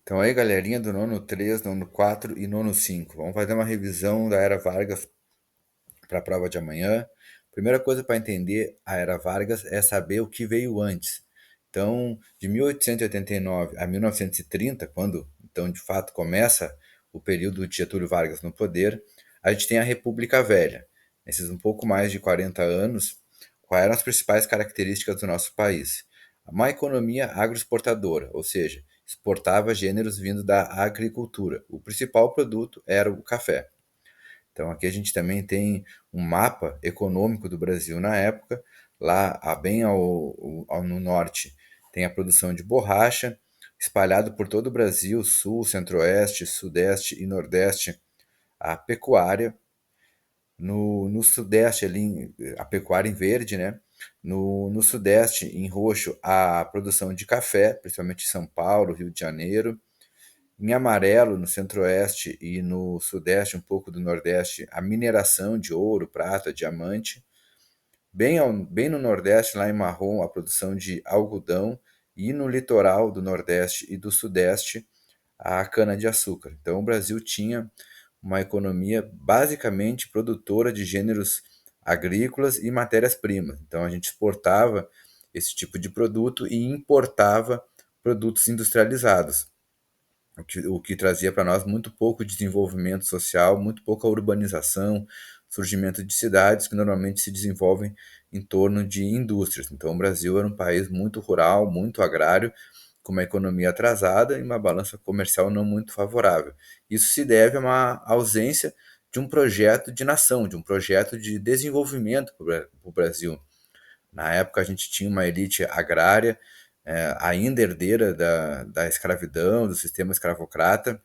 Então aí, galerinha do nono 3, nono 4 e nono 5, vamos fazer uma revisão da Era Vargas para a prova de amanhã. Primeira coisa para entender a Era Vargas é saber o que veio antes. Então, de 1889 a 1930, quando então de fato começa o período de Getúlio Vargas no poder, a gente tem a República Velha. Nesses um pouco mais de 40 anos, quais eram as principais características do nosso país? Uma economia agroexportadora, ou seja, exportava gêneros vindo da agricultura. O principal produto era o café. Então aqui a gente também tem um mapa econômico do Brasil na época. Lá, bem no norte, tem a produção de borracha, espalhado por todo o Brasil, sul, centro-oeste, sudeste e nordeste, a pecuária. No sudeste, ali, a pecuária em verde, né? No sudeste, em roxo, a produção de café, principalmente em São Paulo, Rio de Janeiro. Em amarelo, no centro-oeste e no sudeste, um pouco do nordeste, a mineração de ouro, prata, diamante. Bem no nordeste, lá em marrom, a produção de algodão. E no litoral do nordeste e do sudeste, a cana-de-açúcar. Então, o Brasil tinha uma economia basicamente produtora de gêneros agrícolas e matérias-primas. Então, a gente exportava esse tipo de produto e importava produtos industrializados, o que trazia para nós muito pouco desenvolvimento social, muito pouca urbanização, surgimento de cidades que normalmente se desenvolvem em torno de indústrias. Então, o Brasil era um país muito rural, muito agrário, com uma economia atrasada e uma balança comercial não muito favorável. Isso se deve a uma ausência de um projeto de nação, de um projeto de desenvolvimento para o Brasil. Na época, a gente tinha uma elite agrária, ainda herdeira da escravidão, do sistema escravocrata,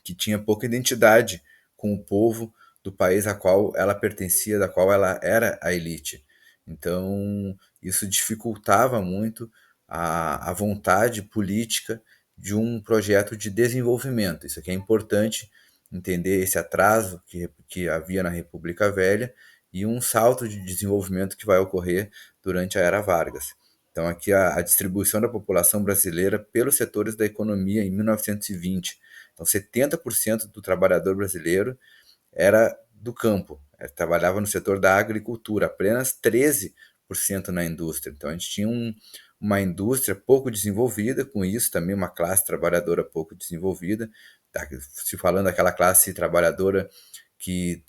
que tinha pouca identidade com o povo do país a qual ela pertencia, da qual ela era a elite. Então, isso dificultava muito a vontade política de um projeto de desenvolvimento. Isso aqui é importante entender esse atraso que havia na República Velha e um salto de desenvolvimento que vai ocorrer durante a Era Vargas. Então, aqui a distribuição da população brasileira pelos setores da economia em 1920. Então, 70% do trabalhador brasileiro era do campo, trabalhava no setor da agricultura, apenas 13% na indústria. Então, a gente tinha uma indústria pouco desenvolvida, com isso também uma classe trabalhadora pouco desenvolvida, tá? Se falando daquela classe trabalhadora que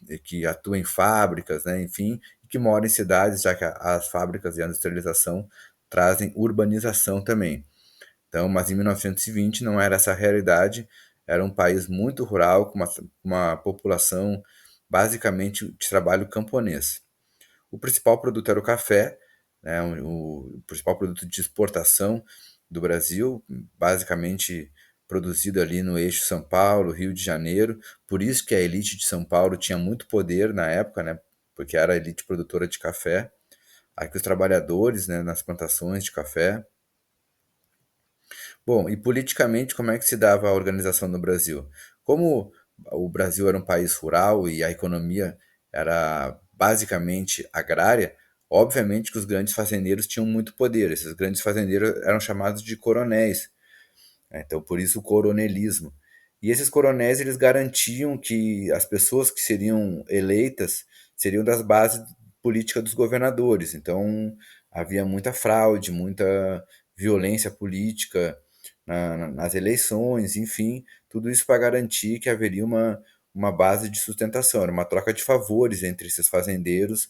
atua em fábricas, né, enfim, e que mora em cidades, já que as fábricas e a industrialização trazem urbanização também. Então, mas em 1920 não era essa a realidade, era um país muito rural, com uma população basicamente de trabalho camponês. O principal produto era o café, né, o principal produto de exportação do Brasil, basicamente produzido ali no eixo São Paulo, Rio de Janeiro. Por isso que a elite de São Paulo tinha muito poder na época, né, porque era a elite produtora de café. Aqui os trabalhadores, né, nas plantações de café. Bom, e politicamente, como é que se dava a organização no Brasil? Como o Brasil era um país rural e a economia era basicamente agrária, obviamente que os grandes fazendeiros tinham muito poder. Esses grandes fazendeiros eram chamados de coronéis, né? Então, por isso o coronelismo. E esses coronéis, eles garantiam que as pessoas que seriam eleitas seriam das bases políticas dos governadores. Então, havia muita fraude, muita violência política nas eleições, enfim, tudo isso para garantir que haveria uma base de sustentação, era uma troca de favores entre esses fazendeiros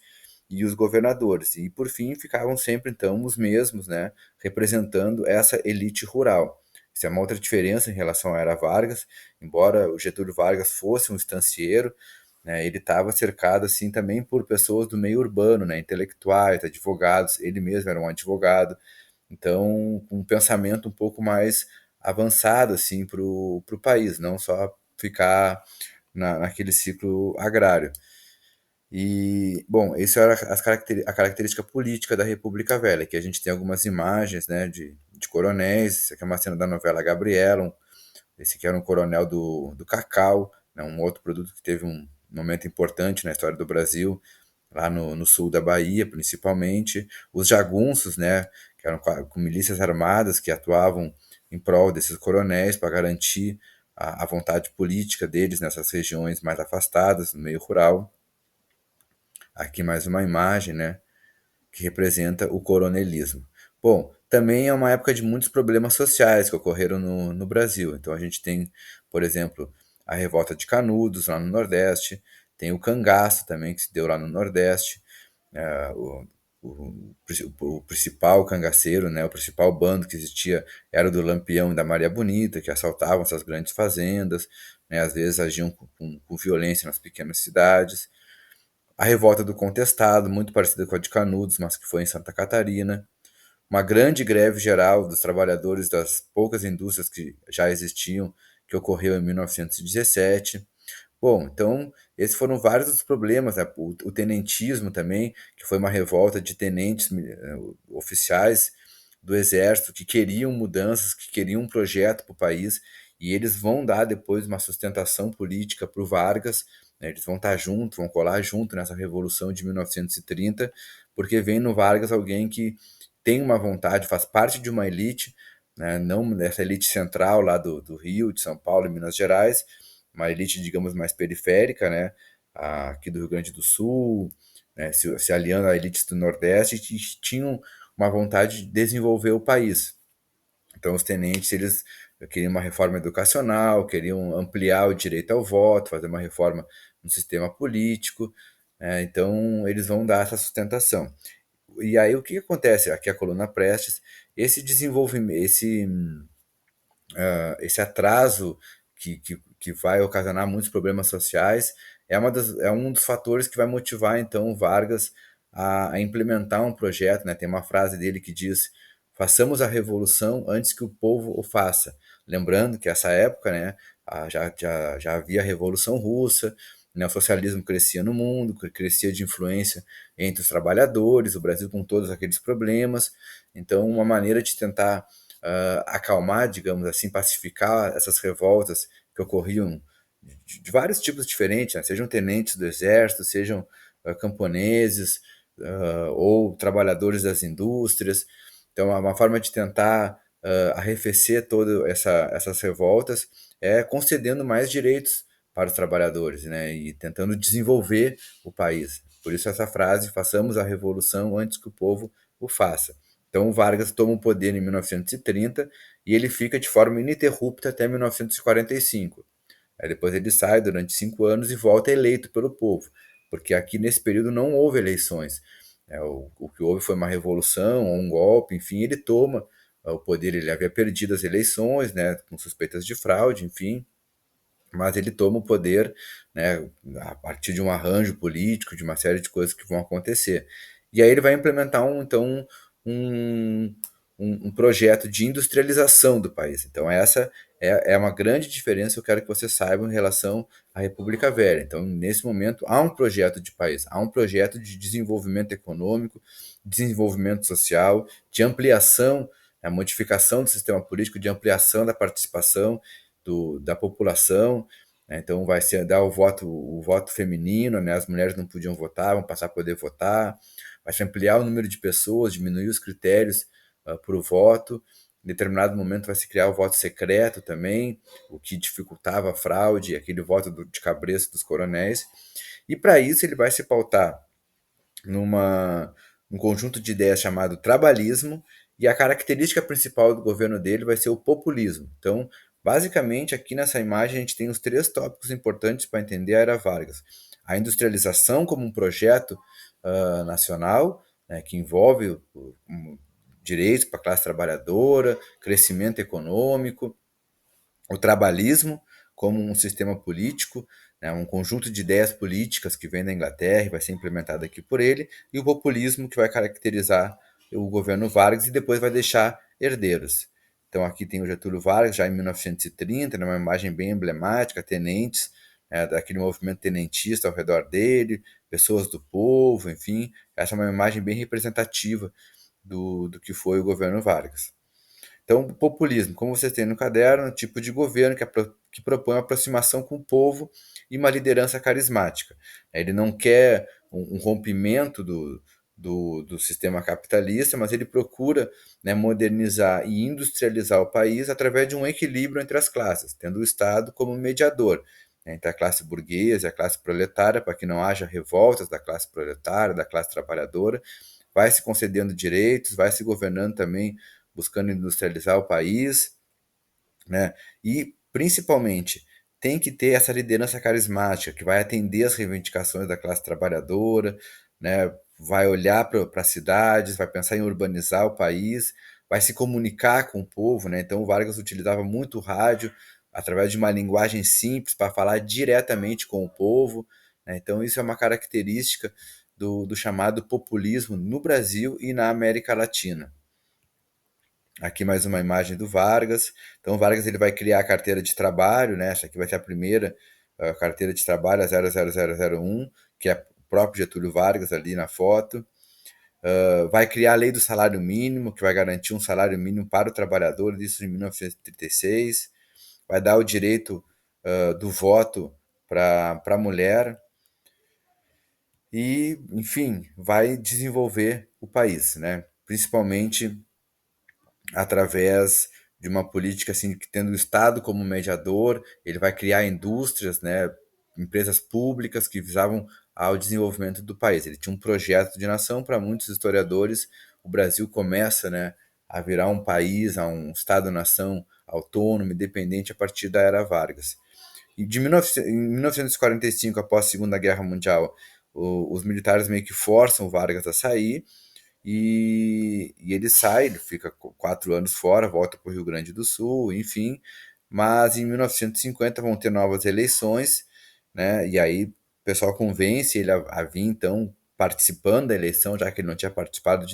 e os governadores. E, por fim, ficavam sempre, então, os mesmos, né, representando essa elite rural. Isso é uma outra diferença em relação à Era Vargas. Embora o Getúlio Vargas fosse um estancieiro, né, ele estava cercado assim também por pessoas do meio urbano, né, intelectuais, advogados. Ele mesmo era um advogado, então com um pensamento um pouco mais avançado assim para o país, não só ficar naquele ciclo agrário. E, bom, isso era a característica política da República Velha, que a gente tem algumas imagens, né, de coronéis. Isso aqui é uma cena da novela Gabriela. Esse aqui era um coronel do cacau, né, um outro produto que teve um momento importante na história do Brasil, lá no sul da Bahia, principalmente. Os jagunços, né, que eram com milícias armadas que atuavam em prol desses coronéis para garantir a vontade política deles nessas regiões mais afastadas, no meio rural. Aqui mais uma imagem, né, que representa o coronelismo. Bom, também é uma época de muitos problemas sociais que ocorreram no Brasil. Então a gente tem, por exemplo, a revolta de Canudos lá no Nordeste, tem o cangaço também que se deu lá no Nordeste, é, o principal cangaceiro, né, o principal bando que existia era o do Lampião e da Maria Bonita, que assaltavam essas grandes fazendas, né, às vezes agiam com violência nas pequenas cidades. A revolta do Contestado, muito parecida com a de Canudos, mas que foi em Santa Catarina. Uma grande greve geral dos trabalhadores das poucas indústrias que já existiam, que ocorreu em 1917. Bom, então, esses foram vários dos problemas, né? O tenentismo também, que foi uma revolta de tenentes oficiais do exército que queriam mudanças, que queriam um projeto para o país, e eles vão dar depois uma sustentação política para o Vargas, né? Eles vão estar juntos, vão colar junto nessa revolução de 1930, porque vem no Vargas alguém que tem uma vontade, faz parte de uma elite, né? Não dessa elite central lá do Rio, de São Paulo e Minas Gerais, uma elite, digamos, mais periférica, né? Aqui do Rio Grande do Sul, né? Se aliando a elites do Nordeste, e tinham uma vontade de desenvolver o país. Então, os tenentes, eles queriam uma reforma educacional, queriam ampliar o direito ao voto, fazer uma reforma no sistema político, né? Então, eles vão dar essa sustentação. E aí, o que acontece? Aqui a coluna Prestes, esse desenvolvimento, esse atraso que vai ocasionar muitos problemas sociais é um dos fatores que vai motivar então o Vargas a implementar um projeto, né? Tem uma frase dele que diz: façamos a revolução antes que o povo o faça. Lembrando que essa época, né, já havia a Revolução Russa, né, o socialismo crescia no mundo, crescia de influência entre os trabalhadores, o Brasil com todos aqueles problemas. Então, uma maneira de tentar acalmar, digamos assim, pacificar essas revoltas que ocorriam de vários tipos diferentes, né? Sejam tenentes do exército, sejam camponeses ou trabalhadores das indústrias. Então, uma forma de tentar arrefecer todas essas revoltas é concedendo mais direitos para os trabalhadores, né? E tentando desenvolver o país. Por isso essa frase: façamos a revolução antes que o povo o faça. Então, o Vargas toma o poder em 1930 e ele fica de forma ininterrupta até 1945. Aí depois ele sai durante 5 anos e volta eleito pelo povo, porque aqui nesse período não houve eleições. O que houve foi uma revolução, ou um golpe, enfim, ele toma o poder. Ele havia perdido as eleições, né, com suspeitas de fraude, enfim, mas ele toma o poder, né, a partir de um arranjo político, de uma série de coisas que vão acontecer. E aí ele vai implementar um, um projeto de industrialização do país. Então essa é uma grande diferença que eu quero que você saiba em relação à República Velha. Então, nesse momento, há um projeto de país, há um projeto de desenvolvimento econômico, desenvolvimento social, de ampliação, a modificação do sistema político, de ampliação da participação da população, né? Então vai ser dar o voto feminino, né? As mulheres não podiam votar, vão passar a poder votar, vai se ampliar o número de pessoas, diminuir os critérios para o voto. Em determinado momento vai se criar o voto secreto também, o que dificultava a fraude, aquele voto de cabresto dos coronéis. E para isso ele vai se pautar numa, um conjunto de ideias chamado trabalhismo, e a característica principal do governo dele vai ser o populismo. Então, basicamente, aqui nessa imagem a gente tem os três tópicos importantes para entender a Era Vargas: a industrialização como um projeto nacional, né, que envolve direitos para a classe trabalhadora, crescimento econômico, o trabalhismo como um sistema político, né, um conjunto de ideias políticas que vem da Inglaterra e vai ser implementado aqui por ele, e o populismo que vai caracterizar o governo Vargas e depois vai deixar herdeiros. Então aqui tem o Getúlio Vargas já em 1930, numa imagem bem emblemática, tenentes, né, daquele movimento tenentista ao redor dele, pessoas do povo, enfim, essa é uma imagem bem representativa do que foi o governo Vargas. Então, o populismo, como vocês têm no caderno, é um tipo de governo que propõe uma aproximação com o povo e uma liderança carismática. Ele não quer um rompimento do sistema capitalista, mas ele procura, né, modernizar e industrializar o país através de um equilíbrio entre as classes, tendo o Estado como mediador, né, entre a classe burguesa e a classe proletária, para que não haja revoltas da classe proletária, da classe trabalhadora, vai se concedendo direitos, vai se governando também, buscando industrializar o país, né? E, principalmente, tem que ter essa liderança carismática que vai atender as reivindicações da classe trabalhadora, né? Vai olhar para as cidades, vai pensar em urbanizar o país, vai se comunicar com o povo, né? Então, o Vargas utilizava muito o rádio através de uma linguagem simples para falar diretamente com o povo, né? Então, isso é uma característica do chamado populismo no Brasil e na América Latina. Aqui mais uma imagem do Vargas. Então, o Vargas ele vai criar a carteira de trabalho, né? Essa aqui vai ser a primeira carteira de trabalho, a 00001, que é o próprio Getúlio Vargas ali na foto. Vai criar a lei do salário mínimo, que vai garantir um salário mínimo para o trabalhador, isso em 1936. Vai dar o direito do voto para a mulher. E, enfim, vai desenvolver o país, né? Principalmente através de uma política assim que tendo o Estado como mediador, ele vai criar indústrias, né, empresas públicas que visavam ao desenvolvimento do país. Ele tinha um projeto de nação. Para muitos historiadores, o Brasil começa, né, a virar um país, a um Estado-nação autônomo, independente a partir da era Vargas. E em 1945, após a Segunda Guerra Mundial, os militares meio que forçam o Vargas a sair e ele sai, ele fica 4 anos fora, volta para o Rio Grande do Sul, enfim. Mas em 1950 vão ter novas eleições, né? E aí o pessoal convence ele a vir, então, participando da eleição, já que ele não tinha participado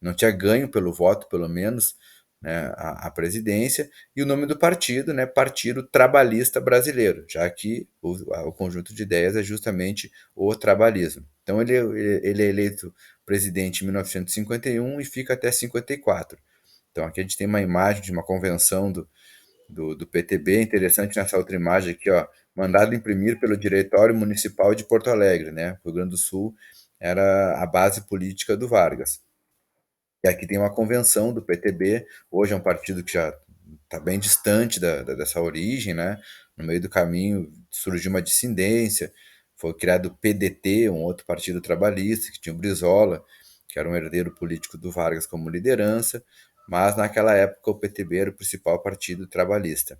não tinha ganho pelo voto, pelo menos, né, a presidência, e o nome do partido, né, Partido Trabalhista Brasileiro, já que o conjunto de ideias é justamente o trabalhismo. Então ele é eleito presidente em 1951 e fica até 54. Então aqui a gente tem uma imagem de uma convenção do PTB, interessante nessa outra imagem aqui, ó, mandado imprimir pelo Diretório Municipal de Porto Alegre, né? O Rio Grande do Sul era a base política do Vargas. E aqui tem uma convenção do PTB, hoje é um partido que já está bem distante dessa origem, né? No meio do caminho surgiu uma dissidência, foi criado o PDT, um outro partido trabalhista, que tinha o Brizola, que era um herdeiro político do Vargas como liderança, mas naquela época o PTB era o principal partido trabalhista.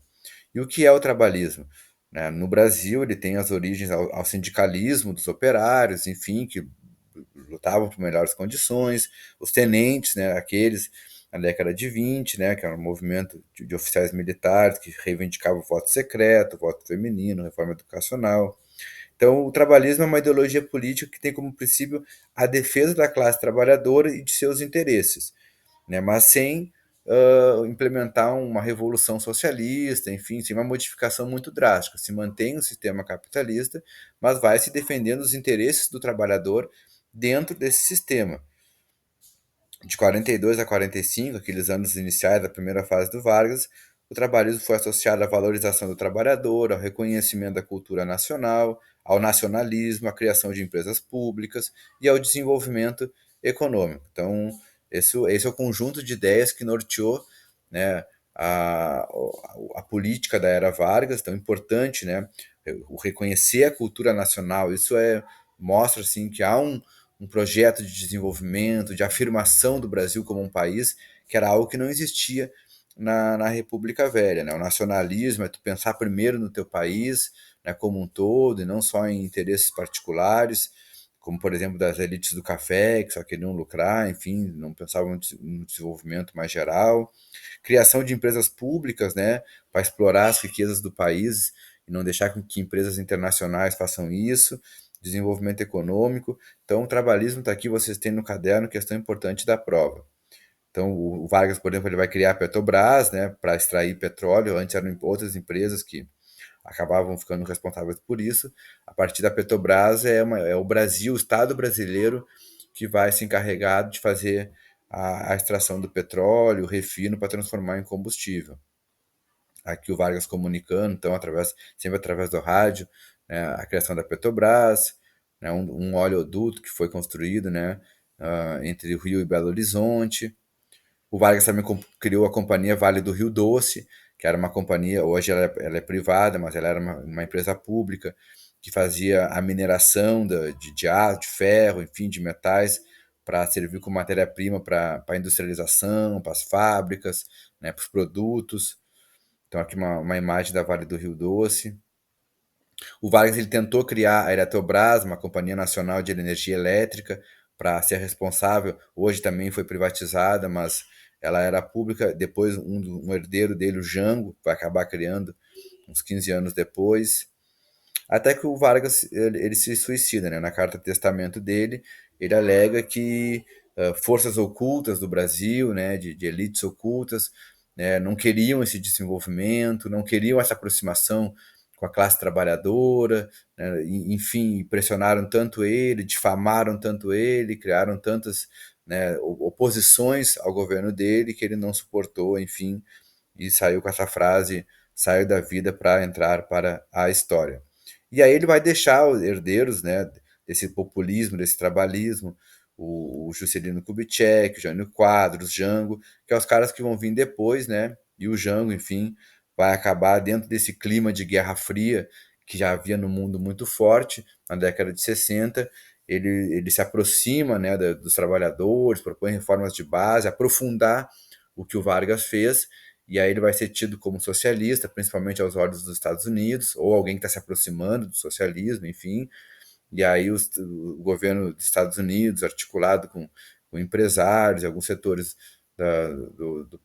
E o que é o trabalhismo? Né? No Brasil, ele tem as origens ao sindicalismo dos operários, enfim, que lutavam por melhores condições, os tenentes, né, aqueles na década de 20, né, que era um movimento de oficiais militares que reivindicavam o voto secreto, o voto feminino, reforma educacional. Então, o trabalhismo é uma ideologia política que tem como princípio a defesa da classe trabalhadora e de seus interesses, né, mas sem implementar uma revolução socialista, enfim, sem uma modificação muito drástica. Se mantém o sistema capitalista, mas vai se defendendo os interesses do trabalhador dentro desse sistema. De 42 a 45, aqueles anos iniciais da primeira fase do Vargas, o trabalhismo foi associado à valorização do trabalhador, ao reconhecimento da cultura nacional, ao nacionalismo, à criação de empresas públicas e ao desenvolvimento econômico. Então, esse é o conjunto de ideias que norteou, né, a, a política da era Vargas, tão importante, né, o reconhecer a cultura nacional. Isso mostra assim que há um projeto de desenvolvimento, de afirmação do Brasil como um país, que era algo que não existia na República Velha. Né? O nacionalismo é tu pensar primeiro no teu país, né, como um todo, e não só em interesses particulares, como, por exemplo, das elites do café, que só queriam lucrar, enfim, não pensavam no desenvolvimento mais geral. Criação de empresas públicas, né, para explorar as riquezas do país e não deixar que empresas internacionais façam isso. Desenvolvimento econômico. Então, o trabalhismo está aqui, vocês têm no caderno, questão importante da prova. Então, o Vargas, por exemplo, ele vai criar a Petrobras, né, para extrair petróleo. Antes eram outras empresas que acabavam ficando responsáveis por isso. A partir da Petrobras é o Brasil, o Estado brasileiro, que vai se encarregar de fazer a extração do petróleo, o refino para transformar em combustível. Aqui o Vargas comunicando, então, sempre através do rádio, né, a criação da Petrobras, né, um oleoduto que foi construído, né, entre o Rio e Belo Horizonte. O Vargas também criou a companhia Vale do Rio Doce, que era uma companhia, hoje ela é privada, mas ela era uma empresa pública, que fazia a mineração de aço, de ferro, enfim, de metais, para servir como matéria-prima para a industrialização, para as fábricas, né, para os produtos. Então, aqui uma imagem da Vale do Rio Doce. O Vargas ele tentou criar a Eletrobras, uma companhia nacional de energia elétrica, para ser responsável. Hoje também foi privatizada, mas ela era pública. Depois, um herdeiro dele, o Jango, vai acabar criando uns 15 anos depois. Até que o Vargas ele se suicida, né? Na carta testamento dele, ele alega que forças ocultas do Brasil, né, de elites ocultas, né, não queriam esse desenvolvimento, não queriam essa aproximação com a classe trabalhadora, né, enfim, pressionaram tanto ele, difamaram tanto ele, criaram tantas, né, oposições ao governo dele que ele não suportou, enfim, e saiu com essa frase: saiu da vida para entrar para a história. E aí ele vai deixar os herdeiros, né, desse populismo, desse trabalhismo, o Juscelino Kubitschek, o Jânio Quadros, Jango, que é os caras que vão vir depois, né? E o Jango, enfim, vai acabar dentro desse clima de Guerra Fria que já havia no mundo muito forte na década de 60. Ele se aproxima, né, dos trabalhadores, propõe reformas de base, aprofundar o que o Vargas fez, e aí ele vai ser tido como socialista, principalmente aos olhos dos Estados Unidos, ou alguém que está se aproximando do socialismo, enfim. E aí o governo dos Estados Unidos, articulado com empresários e alguns setores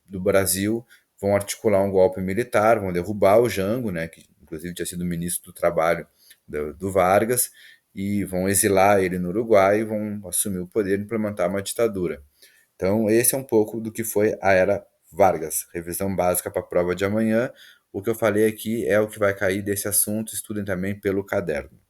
do Brasil, vão articular um golpe militar, vão derrubar o Jango, né, que inclusive tinha sido ministro do Trabalho do Vargas, e vão exilar ele no Uruguai e vão assumir o poder e implementar uma ditadura. Então, esse é um pouco do que foi a Era Vargas. Revisão básica para a prova de amanhã. O que eu falei aqui é o que vai cair desse assunto, estudem também pelo caderno.